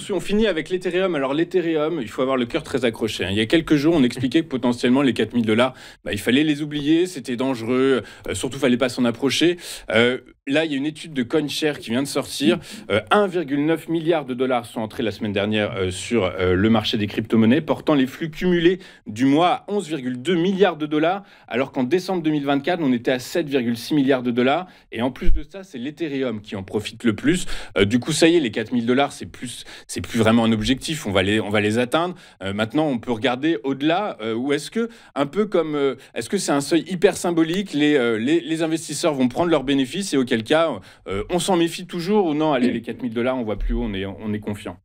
On finit avec l'Ethereum. Alors l'Ethereum, il faut avoir le cœur très accroché, hein. Il y a quelques jours, on expliquait que potentiellement les 4000 $, il fallait les oublier, c'était dangereux, surtout fallait pas s'en approcher. Là, il y a une étude de CoinShare qui vient de sortir. 1,9 milliard de dollars sont entrés la semaine dernière sur le marché des crypto-monnaies, portant les flux cumulés du mois à 11,2 milliards de dollars, alors qu'en décembre 2024, on était à 7,6 milliards de dollars. Et en plus de ça, c'est l'Ethereum qui en profite le plus. Du coup, ça y est, les 4000 $, c'est plus vraiment un objectif. On va les atteindre. Maintenant, on peut regarder au-delà. Ou est-ce que, un peu comme, est-ce que c'est un seuil hyper symbolique, les investisseurs vont prendre leurs bénéfices et auquel cas, on s'en méfie toujours ou non? Allez, les 4000 $, on voit plus haut, on est confiant.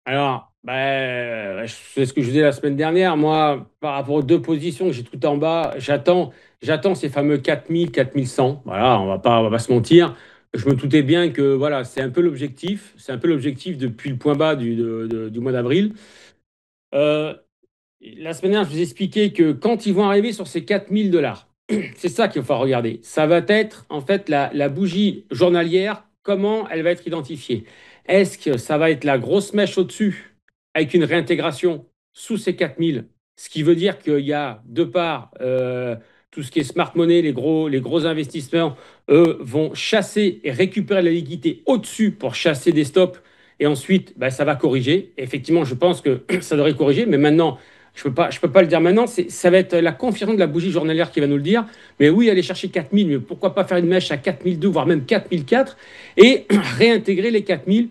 Alors, c'est ce que je disais la semaine dernière. Moi, par rapport aux deux positions que j'ai tout en bas, j'attends ces fameux 4000, 4100. Voilà, on va pas se mentir. Je me doutais bien que voilà, c'est un peu l'objectif. C'est un peu l'objectif depuis le point bas du mois d'avril. Euh, la semaine dernière, je vous ai expliqué que quand ils vont arriver sur ces 4000 $, c'est ça qu'il faut regarder. Ça va être en fait la bougie journalière, comment elle va être identifiée. Est-ce que ça va être la grosse mèche au-dessus avec une réintégration sous ces 4000, ce qui veut dire qu'il y a de part tout ce qui est smart money, les gros investissements, eux, vont chasser et récupérer la liquidité au-dessus pour chasser des stops. Et ensuite, ça va corriger. Et effectivement, je pense que ça devrait corriger. Mais maintenant, je peux pas le dire maintenant. Ça va être la confirmation de la bougie journalière qui va nous le dire. Mais oui, aller chercher 4000, mais pourquoi pas faire une mèche à 4002, voire même 4004 et réintégrer les 4000,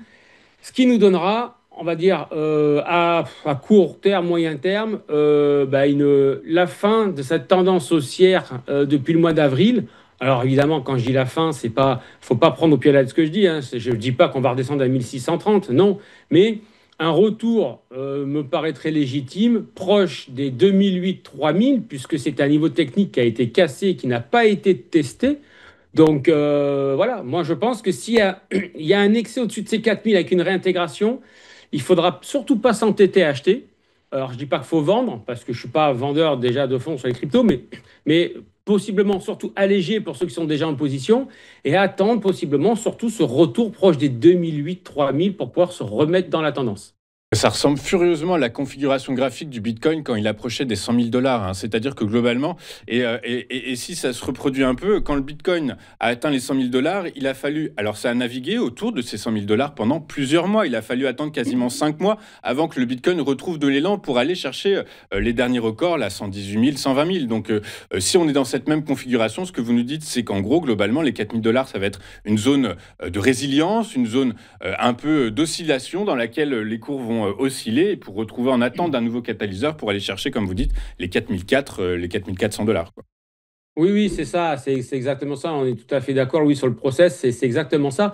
ce qui nous donnera, on va dire, à court terme, moyen terme, la fin de cette tendance haussière depuis le mois d'avril. Alors évidemment, quand je dis la fin, c'est pas, faut pas prendre au pied de la lettre ce que je dis, hein. Je ne dis pas qu'on va redescendre à 1630, non. Mais un retour me paraîtrait légitime, proche des 2008-3000, puisque c'est un niveau technique qui a été cassé et qui n'a pas été testé. Donc voilà, moi je pense que s'il y a, il y a un excès au-dessus de ces 4000 avec une réintégration, il faudra surtout pas s'entêter à acheter. Alors je dis pas qu'il faut vendre, parce que je suis pas vendeur déjà de fonds sur les cryptos, mais possiblement surtout alléger pour ceux qui sont déjà en position et attendre possiblement surtout ce retour proche des 2008-3000 pour pouvoir se remettre dans la tendance. Ça ressemble furieusement à la configuration graphique du Bitcoin quand il approchait des 100 000 $, hein. C'est-à-dire que globalement, et si ça se reproduit un peu, quand le Bitcoin a atteint les 100 000 $, il a fallu, alors ça a navigué autour de ces 100 000 $ pendant plusieurs mois. Il a fallu attendre quasiment 5 mois avant que le Bitcoin retrouve de l'élan pour aller chercher les derniers records, là, 118 000, 120 000. Donc, si on est dans cette même configuration, ce que vous nous dites, c'est qu'en gros, globalement, les 4 000 $, ça va être une zone de résilience, une zone un peu d'oscillation dans laquelle les cours vont osciller pour retrouver en attente d'un nouveau catalyseur pour aller chercher, comme vous dites, les 4004, les 4400 $, quoi. Oui, oui, c'est ça, c'est exactement ça. On est tout à fait d'accord, oui, sur le process, c'est exactement ça.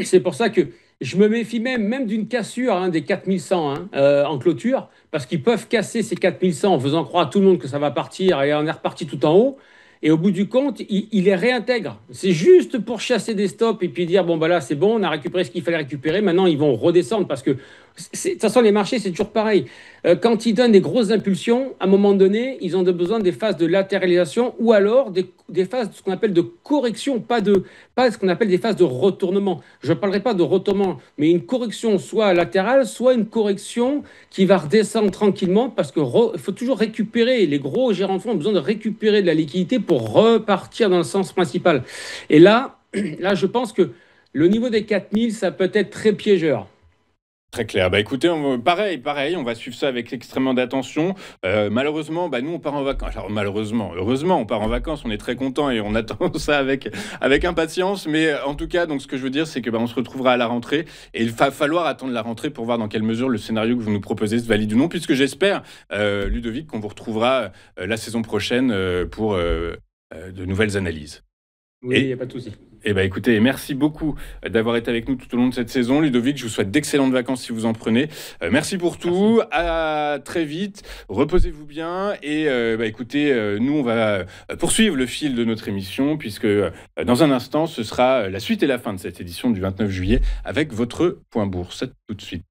C'est pour ça que je me méfie même d'une cassure hein, des 4100 hein, en clôture, parce qu'ils peuvent casser ces 4100 en faisant croire à tout le monde que ça va partir et on est reparti tout en haut. Et au bout du compte, il les réintègre. C'est juste pour chasser des stops et puis dire, bon, bah là, c'est bon, on a récupéré ce qu'il fallait récupérer. Maintenant, ils vont redescendre parce que, de toute façon, les marchés, c'est toujours pareil. Quand ils donnent des grosses impulsions, à un moment donné, ils ont besoin des phases de latéralisation ou alors des phases de ce qu'on appelle de correction, pas ce qu'on appelle des phases de retournement. Je ne parlerai pas de retournement, mais une correction soit latérale, soit une correction qui va redescendre tranquillement parce qu'il faut toujours récupérer. Les gros gérants de fonds ont besoin de récupérer de la liquidité pour repartir dans le sens principal. Et là, je pense que le niveau des 4000, ça peut être très piégeur. Très clair. Bah écoutez, pareil, on va suivre ça avec extrêmement d'attention. Malheureusement, nous on part en vacances. Alors malheureusement, heureusement, on part en vacances. On est très content et on attend ça avec impatience. Mais en tout cas, donc ce que je veux dire, c'est que on se retrouvera à la rentrée et il va falloir attendre la rentrée pour voir dans quelle mesure le scénario que vous nous proposez se valide ou non, puisque j'espère, Ludovic, qu'on vous retrouvera la saison prochaine pour de nouvelles analyses. Oui, il n'y a pas de souci. Écoutez, merci beaucoup d'avoir été avec nous tout au long de cette saison. Ludovic, je vous souhaite d'excellentes vacances si vous en prenez. Merci pour tout. Merci. À très vite. Reposez-vous bien. Et écoutez, nous, on va poursuivre le fil de notre émission puisque dans un instant, ce sera la suite et la fin de cette édition du 29 juillet avec votre point bourse. À tout de suite.